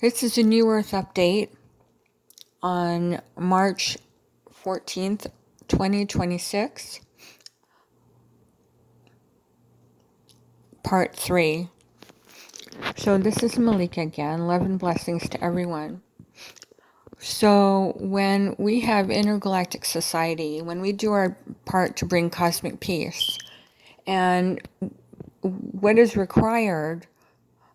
This is a New Earth update on March 14th, 2026, part 3. So this is Malika again. Love and blessings to everyone. So when we have intergalactic society, when we do our part to bring cosmic peace, and what is required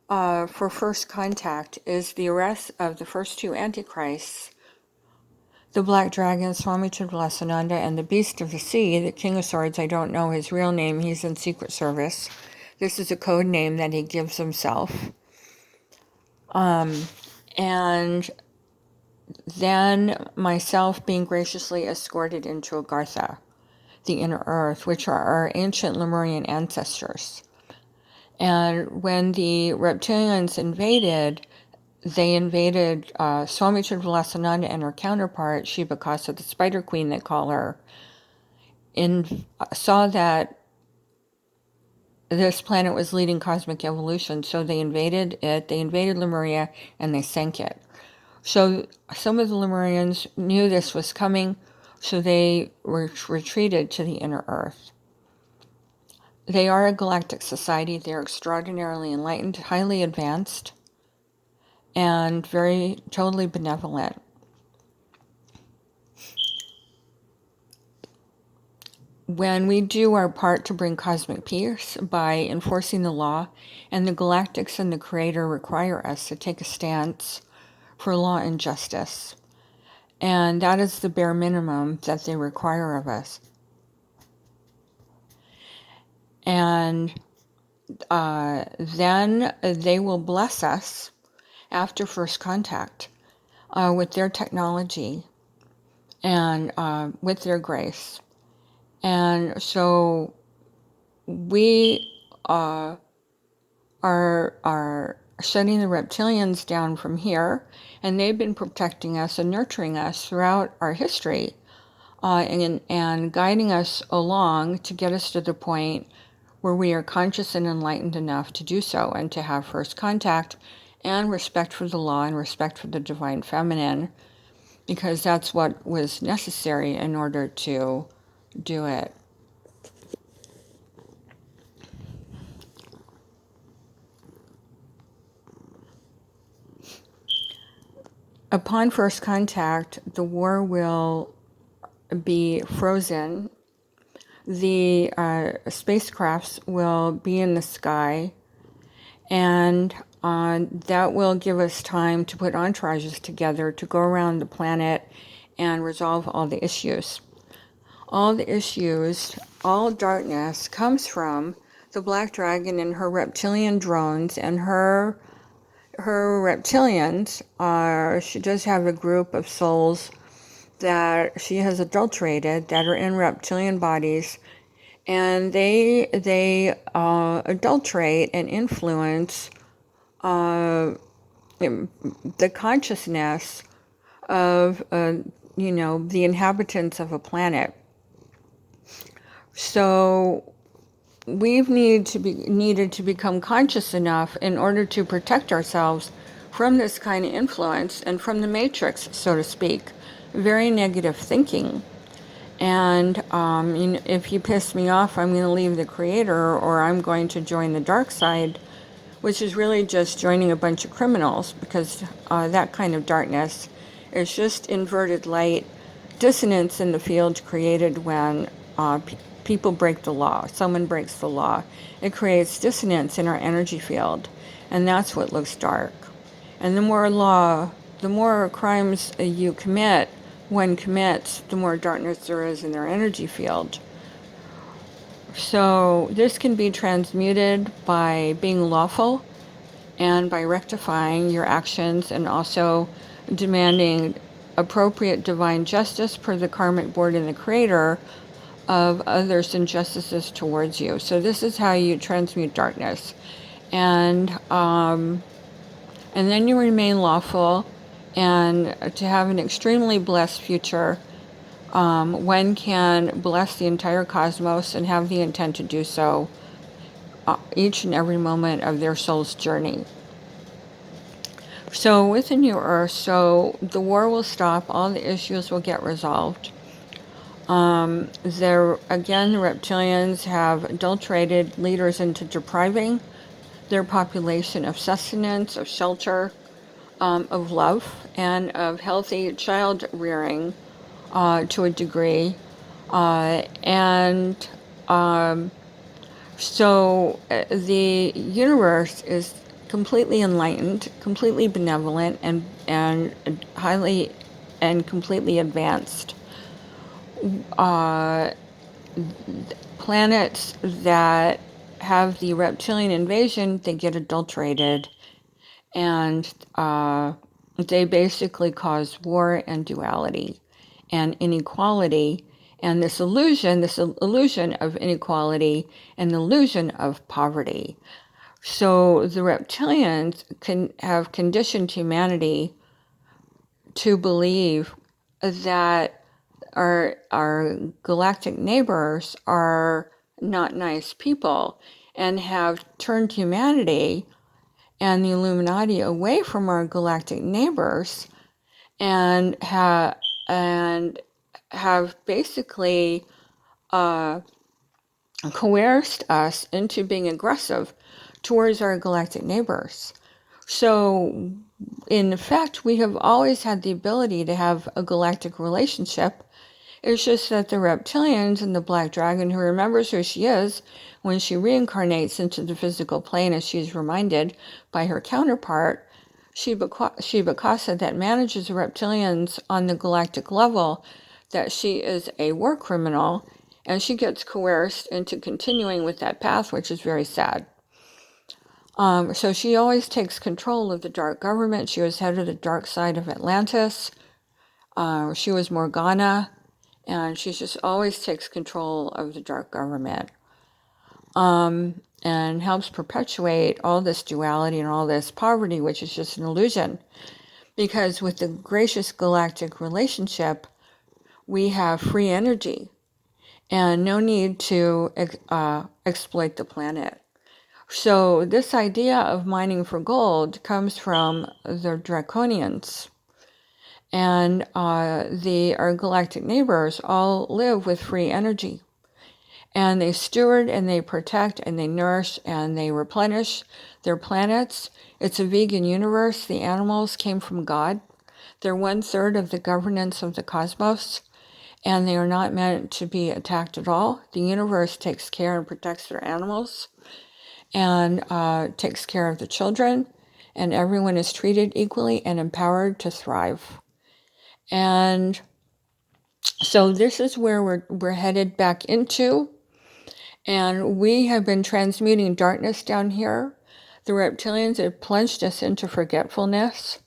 for first contact is the arrest of the first two antichrists, the Black Dragon, Swami Chidralasananda, and the Beast of the Sea, the King of Swords. I don't know his real name. He's in Secret Service. This is a code name that he gives himself. And then myself being graciously escorted into Agartha, the inner earth, which are our ancient Lemurian ancestors. And when the reptilians invaded, they invaded Swami Chidralasananda and her counterpart, Shibakasa, the Spider Queen, they call her, saw that this planet was leading cosmic evolution, so they invaded it, they invaded Lemuria, and they sank it. So some of the Lemurians knew this was coming, so they retreated to the inner earth. They are a galactic society. They're extraordinarily enlightened, highly advanced, and very totally benevolent. When we do our part to bring cosmic peace by enforcing the law, and the galactics and the Creator require us to take a stance for law and justice. And that is the bare minimum that they require of us. And then they will bless us after first contact with their technology and with their grace. And so we are shutting the reptilians down from here, and they've been protecting us and nurturing us throughout our history, and guiding us along to get us to the point where we are conscious and enlightened enough to do so and to have first contact and respect for the law and respect for the divine feminine, because that's what was necessary in order to do it. Upon first contact, the war will be frozen. The spacecrafts will be in the sky, and that will give us time to put entourages together to go around the planet and resolve all the issues. All the issues, all darkness comes from the Black Dragon and her reptilian drones, and her reptilians she does have a group of souls that she has adulterated that are in reptilian bodies, and they adulterate and influence the consciousness of the inhabitants of a planet. So we've needed to become conscious enough in order to protect ourselves from this kind of influence and from the matrix, so to speak, very negative thinking. And if you piss me off, I'm going to leave the Creator, or I'm going to join the dark side, which is really just joining a bunch of criminals, because that kind of darkness is just inverted light, dissonance in the field created when people break the law. Someone breaks the law. It creates dissonance in our energy field, and that's what looks dark. And the more crimes you commit, one commits, the more darkness there is in their energy field. So this can be transmuted by being lawful and by rectifying your actions, and also demanding appropriate divine justice per the karmic board and the Creator of others' injustices towards you. So this is how you transmute darkness. And then you remain lawful, and to have an extremely blessed future. One can bless the entire cosmos and have the intent to do so each and every moment of their soul's journey. So with the new Earth, so the war will stop, all the issues will get resolved. The reptilians have adulterated leaders into depriving their population of sustenance, of shelter, of love, and of healthy child rearing to a degree. And so the universe is completely enlightened, completely benevolent, and highly and completely advanced. Planets that have the reptilian invasion, they get adulterated, and they basically cause war and duality and inequality, and this illusion of inequality and illusion of poverty. So the reptilians have conditioned humanity to believe that our galactic neighbors are not nice people, and have turned humanity and the Illuminati away from our galactic neighbors, and have basically coerced us into being aggressive towards our galactic neighbors. So, in effect, we have always had the ability to have a galactic relationship. It's just that the reptilians and the black dragon, who remembers who she is when she reincarnates into the physical plane, as she is reminded by her counterpart, Shiva Kasa, that manages the reptilians on the galactic level, that she is a war criminal, and she gets coerced into continuing with that path, which is very sad. So she always takes control of the dark government. She was head of the dark side of Atlantis. She was Morgana, and she just always takes control of the dark government, and helps perpetuate all this duality and all this poverty, which is just an illusion. Because with the gracious galactic relationship, we have free energy and no need to exploit the planet. So this idea of mining for gold comes from the Draconians. And our galactic neighbors all live with free energy. And they steward and they protect and they nourish and they replenish their planets. It's a vegan universe. The animals came from God. They're 1/3 of the governance of the cosmos, and they are not meant to be attacked at all. The universe takes care and protects their animals, and takes care of the children, and everyone is treated equally and empowered to thrive. And so this is where we're headed back into. And we have been transmuting darkness down here. The reptilians have plunged us into forgetfulness.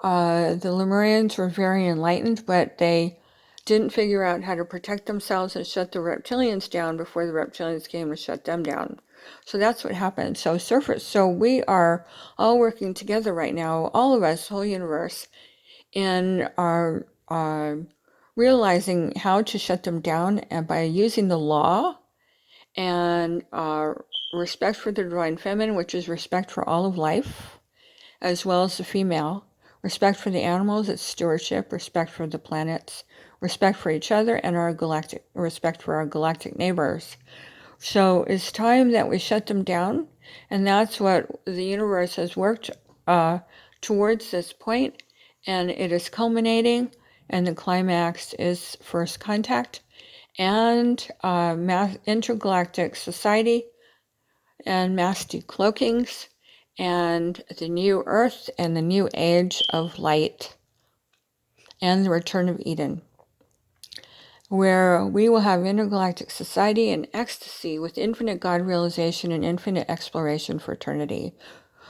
The Lemurians were very enlightened, but they didn't figure out how to protect themselves and shut the reptilians down before the reptilians came and shut them down. So that's what happened. So we are all working together right now, all of us, whole universe, in our realizing how to shut them down, and by using the law and respect for the divine feminine, which is respect for all of life, as well as the female, respect for the animals, it's stewardship, respect for the planets, respect for each other, and respect for our galactic neighbors. So it's time that we shut them down, and that's what the universe has worked towards this point, and it is culminating, and the climax is first contact and intergalactic society and mass decloakings and the new earth and the new age of light and the return of Eden, where we will have intergalactic society and ecstasy with infinite God realization and infinite exploration for eternity.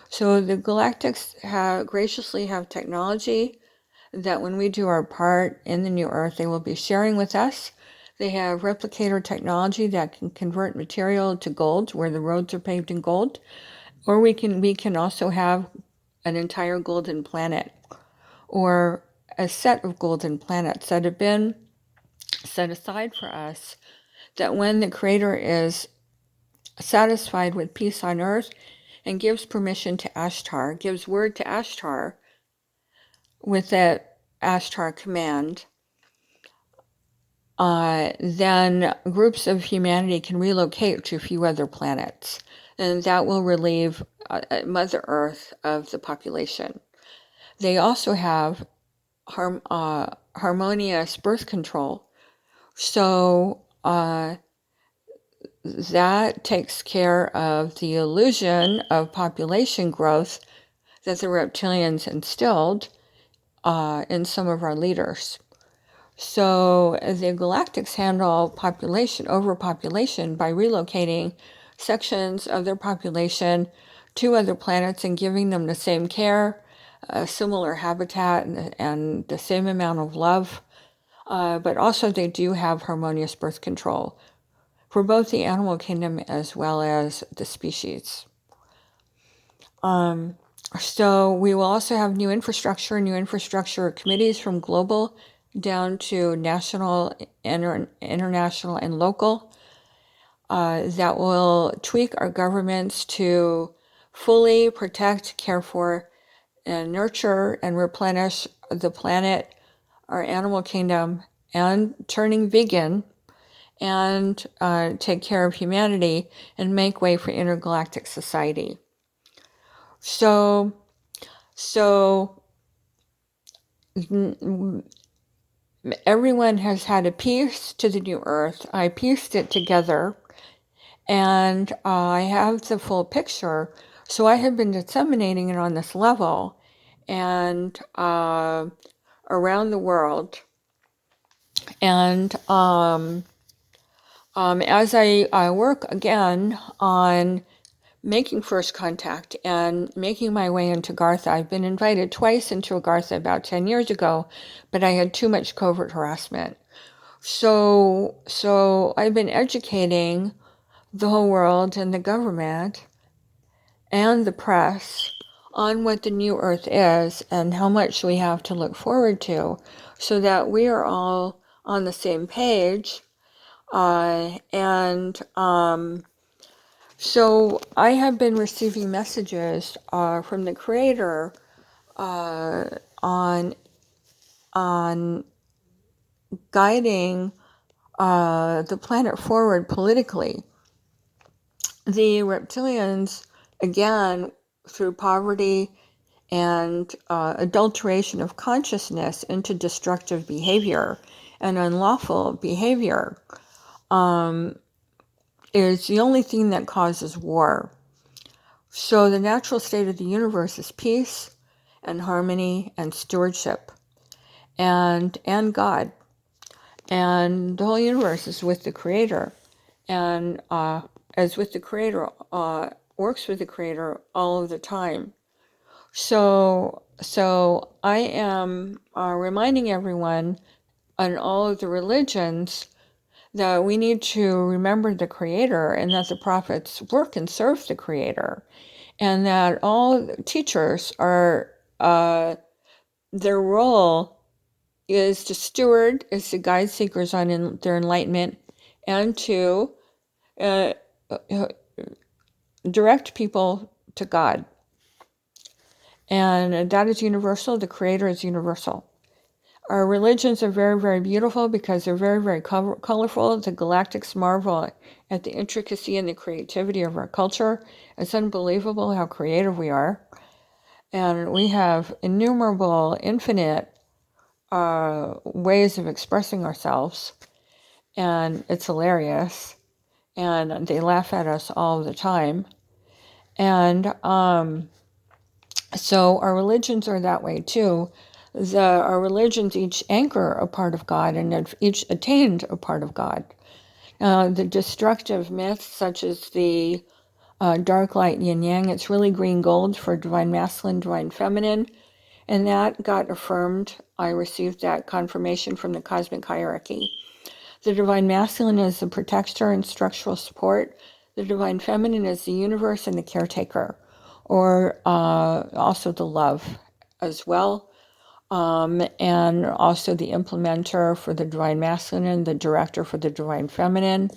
So the galactics graciously have technology that when we do our part in the new earth, they will be sharing with us. They have replicator technology that can convert material to gold, where the roads are paved in gold. Or we can also have an entire golden planet, or a set of golden planets that have been set aside for us, that when the Creator is satisfied with peace on earth and gives permission to Ashtar, gives word to Ashtar with that Ashtar command, then groups of humanity can relocate to a few other planets. And that will relieve Mother Earth of the population. They also have harmonious birth control. So that takes care of the illusion of population growth that the reptilians instilled in some of our leaders. So the galactics handle overpopulation by relocating sections of their population to other planets and giving them the same care, similar habitat, and the same amount of love. But also they do have harmonious birth control for both the animal kingdom as well as the species. So we will also have new infrastructure committees from global down to national, international, and local that will tweak our governments to fully protect, care for, and nurture and replenish the planet, our animal kingdom, and turning vegan, and take care of humanity and make way for intergalactic society. So everyone has had a piece to the new Earth. I pieced it together, and I have the full picture. So I have been disseminating it on this level and around the world. And as I work again on making first contact and making my way into Gartha. I've been invited twice into Gartha about 10 years ago, but I had too much covert harassment. So I've been educating the whole world and the government and the press on what the new Earth is and how much we have to look forward to so that we are all on the same page. So I have been receiving messages from the Creator on guiding the planet forward politically. The reptilians, again, through poverty and adulteration of consciousness into destructive behavior and unlawful behavior, is the only thing that causes war. So the natural state of the universe is peace and harmony and stewardship and God. And the whole universe is with the Creator. And as with the Creator, works with the Creator all of the time. So I am reminding everyone on all of the religions that we need to remember the Creator and that the prophets work and serve the Creator, and that all teachers are, their role is to steward, is to guide seekers on their enlightenment, and to direct people to God. And that is universal. The Creator is universal. Our religions are very, very beautiful because they're very, very colorful. The galactics marvel at the intricacy and the creativity of our culture. It's unbelievable how creative we are. And we have innumerable, infinite ways of expressing ourselves. And it's hilarious. And they laugh at us all the time. And so our religions are that way too. Our religions each anchor a part of God and have each attained a part of God. The destructive myths, such as the dark light yin yang, it's really green gold for divine masculine, divine feminine, and that got affirmed. I received that confirmation from the cosmic hierarchy. The divine masculine is the protector and structural support. The divine feminine is the universe and the caretaker, or also the love as well. And also the implementer for the divine masculine, the director for the divine feminine,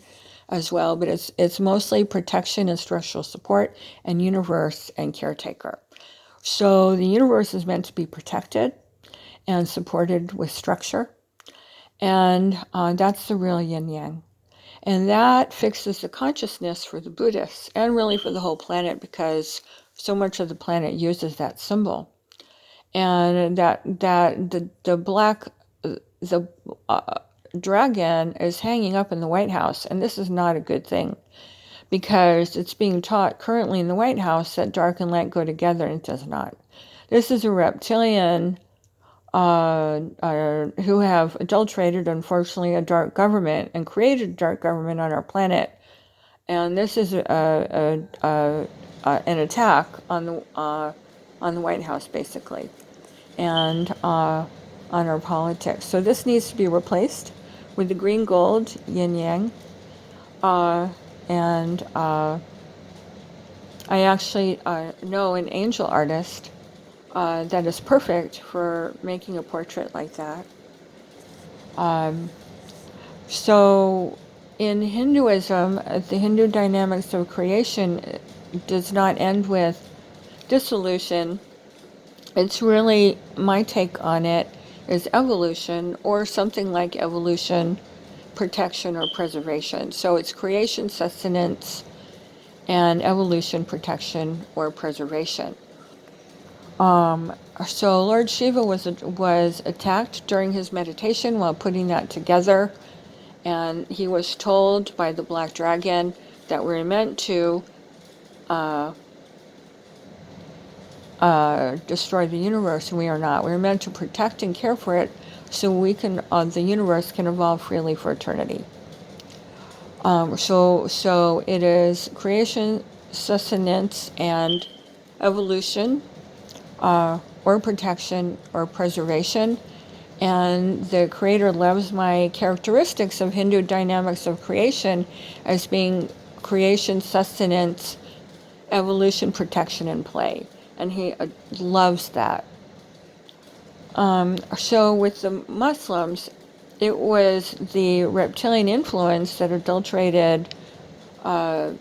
as well, but it's mostly protection and structural support and universe and caretaker. So the universe is meant to be protected and supported with structure, and that's the real yin yang. And that fixes the consciousness for the Buddhists and really for the whole planet, because so much of the planet uses that symbol. And that the black the dragon is hanging up in the White House, and this is not a good thing, because it's being taught currently in the White House that dark and light go together, and it does not. This is a reptilian who have adulterated, unfortunately, a dark government and created a dark government on our planet. And this is an attack on the White House, basically, and on our politics. So this needs to be replaced with the green gold yin yang. And I actually know an angel artist that is perfect for making a portrait like that. So in Hinduism, the Hindu dynamics of creation does not end with dissolution. It's really, my take on it is evolution, or something like evolution, protection, or preservation. So it's creation, sustenance, and evolution, protection, or preservation. So Lord Shiva was attacked during his meditation while putting that together, and he was told by the black dragon that we're meant to destroy the universe, and we are not. We're meant to protect and care for it, so we can the universe can evolve freely for eternity. So it is creation, sustenance, and evolution, or protection, or preservation. And the Creator loves my characteristics of Hindu dynamics of creation as being creation, sustenance, evolution, protection, and play. And he loves that. So with the Muslims, it was the reptilian influence that adulterated the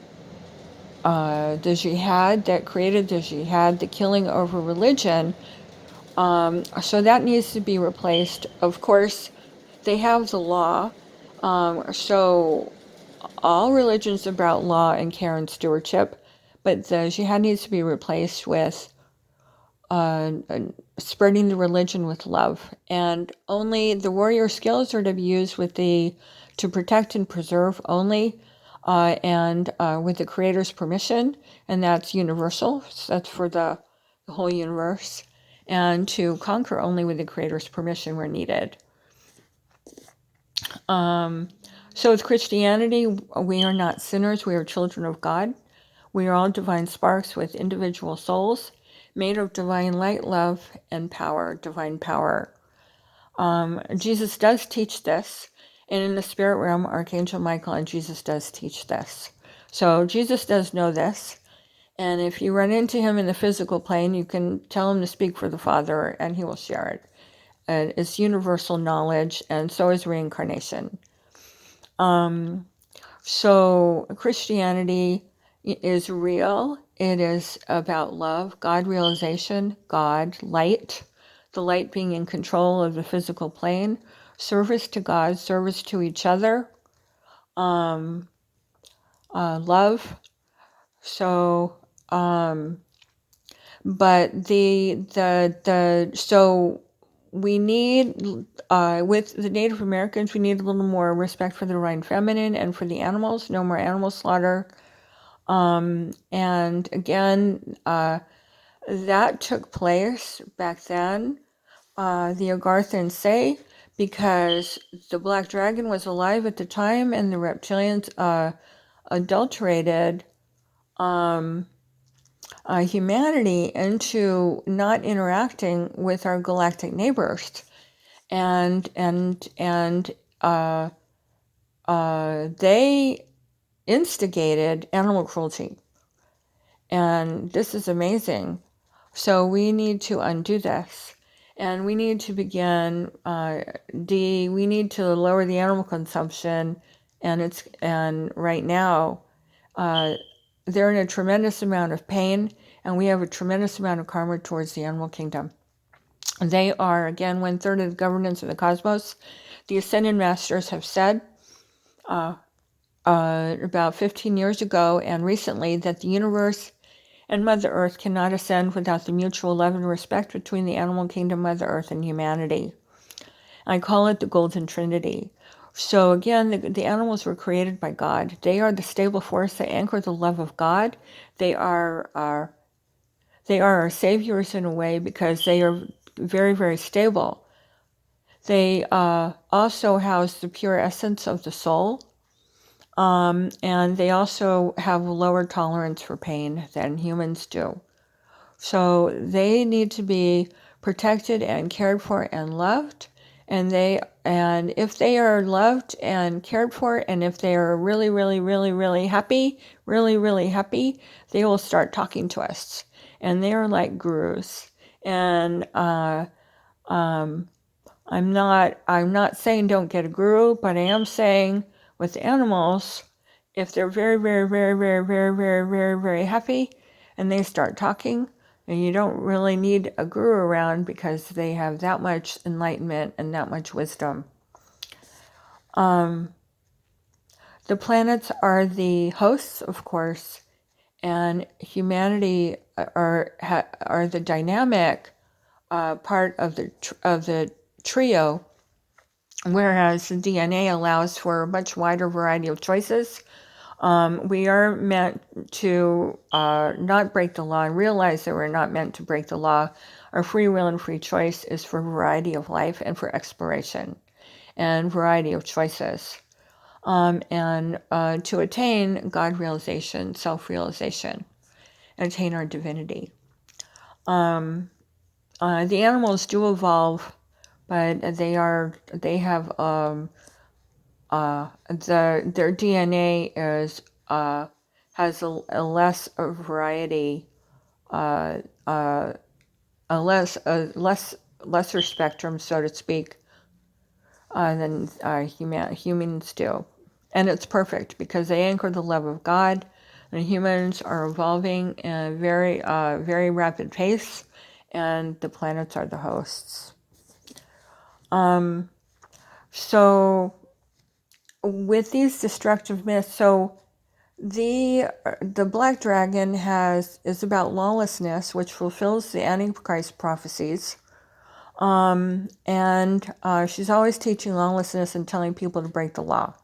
jihad, that created the jihad, the killing over religion. So that needs to be replaced. Of course, they have the law. So all religions are about law and care and stewardship, but the jihad needs to be replaced with spreading the religion with love. And only the warrior skills are to be used to protect and preserve only, and with the Creator's permission, and that's universal. So that's for the whole universe. And to conquer only with the Creator's permission where needed. So with Christianity, we are not sinners, we are children of God. We are all divine sparks with individual souls, made of divine light, love, and power, divine power. Jesus does teach this, and in the spirit realm, Archangel Michael and Jesus does teach this. So Jesus does know this, and if you run into him in the physical plane, you can tell him to speak for the Father, and he will share it. And it's universal knowledge, and so is reincarnation. So Christianity is real. It is about love, God realization, God, light, the light being in control of the physical plane, service to God, service to each other, love. So, but so we need, with the Native Americans, we need a little more respect for the divine feminine and for the animals, no more animal slaughter. And again, that took place back then, the Agarthans say, because the Black Dragon was alive at the time and the reptilians adulterated humanity into not interacting with our galactic neighbors. And they instigated animal cruelty. And this is amazing. So we need to undo this. And we need to begin, we need to lower the animal consumption and right now uh, they're in a tremendous amount of pain, and we have a tremendous amount of karma towards the animal kingdom. They are, again, 1/3 of the governance of the cosmos. The Ascended Masters have said about 15 years ago and recently that the universe and Mother Earth cannot ascend without the mutual love and respect between the animal kingdom, Mother Earth, and humanity. I call it the Golden Trinity. So again, the animals were created by God. They are the stable force. They anchor the love of God. They are our saviors in a way because they are very, very stable. They also house the pure essence of the soul. And they also have a lower tolerance for pain than humans do. So they need to be protected and cared for and loved. And if they are loved and cared for, and if they are really, really, really, really happy, really, really happy, they will start talking to us. And they are like gurus. And I'm not saying don't get a guru, but I am saying with animals, if they're very, very, very, very, very, very, very, very happy and they start talking, and you don't really need a guru around because they have that much enlightenment and that much wisdom. The planets are the hosts, of course, and humanity are the dynamic part of the trio, whereas the DNA allows for a much wider variety of choices. We are meant to not break the law and realize that we're not meant to break the law. Our free will and free choice is for variety of life and for exploration and variety of choices. And to attain God realization, self-realization, and attain our divinity. The animals do evolve, but they have their DNA has a less variety, a lesser spectrum, so to speak, than humans do, and it's perfect because they anchor the love of God. And humans are evolving at a very, very rapid pace, and the planets are the hosts. So with these destructive myths, so the black dragon is about lawlessness, which fulfills the Antichrist prophecies, and she's always teaching lawlessness and telling people to break the law,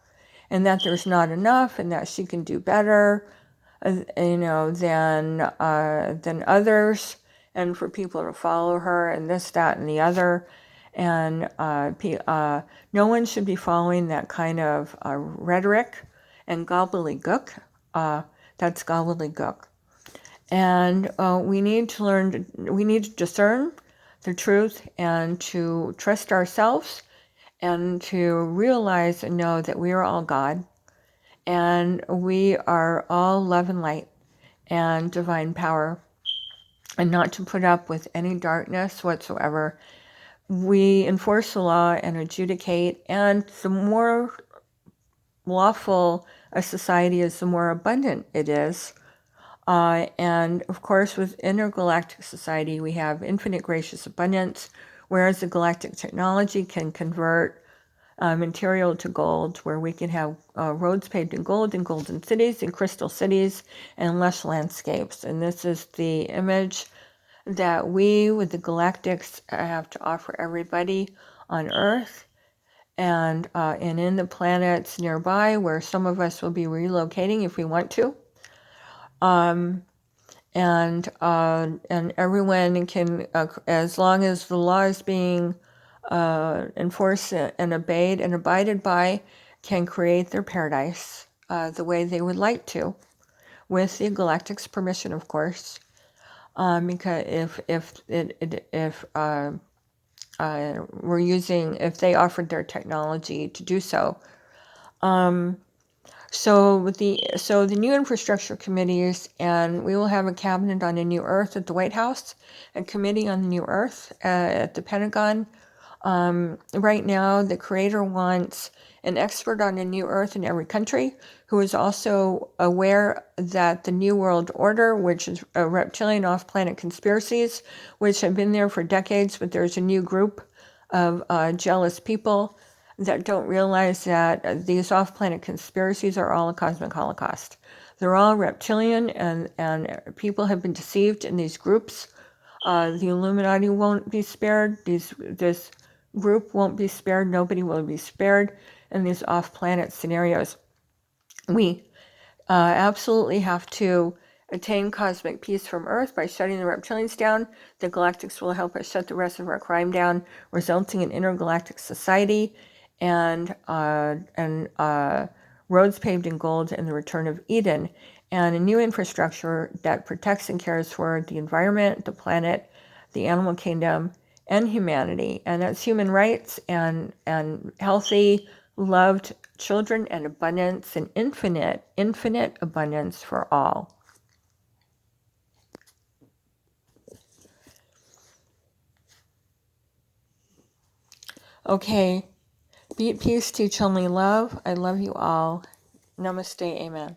and that there's not enough, and that she can do better, than others, and for people to follow her, and this, that, and the other. And no one should be following that kind of rhetoric and gobbledygook. That's gobbledygook. And we need to discern the truth and to trust ourselves and to realize and know that we are all God and we are all love and light and divine power, and not to put up with any darkness whatsoever. We enforce the law and adjudicate, and the more lawful a society is, the more abundant it is. And of course, with intergalactic society, we have infinite gracious abundance, whereas the galactic technology can convert material to gold, where we can have roads paved in gold and golden cities and crystal cities and lush landscapes. And this is the image that we, with the galactics, have to offer everybody on Earth and in the planets nearby, where some of us will be relocating if we want to. And everyone can, as long as the law is being enforced and obeyed and abided by, can create their paradise the way they would like to, with the galactic's permission, of course. Because if they offered their technology to do so. So the new infrastructure committees, and we will have a cabinet on a new Earth at the White House, a committee on the new Earth at the Pentagon, Right now, the Creator wants an expert on a new earth in every country who is also aware that the New World Order, which is a reptilian off-planet conspiracies, which have been there for decades, but there's a new group of jealous people that don't realize that these off-planet conspiracies are all a cosmic holocaust. They're all reptilian, and people have been deceived in these groups. The Illuminati won't be spared. This group won't be spared. Nobody will be spared in these off-planet scenarios. We absolutely have to attain cosmic peace from Earth by shutting the reptilians down. The galactics will help us shut the rest of our crime down, resulting in intergalactic society and roads paved in gold and the return of Eden, and a new infrastructure that protects and cares for the environment, the planet, the animal kingdom, and humanity. And that's human rights and healthy, loved children and abundance and infinite abundance for all. Okay. Be at peace, teach only love. I love you all. Namaste. Amen.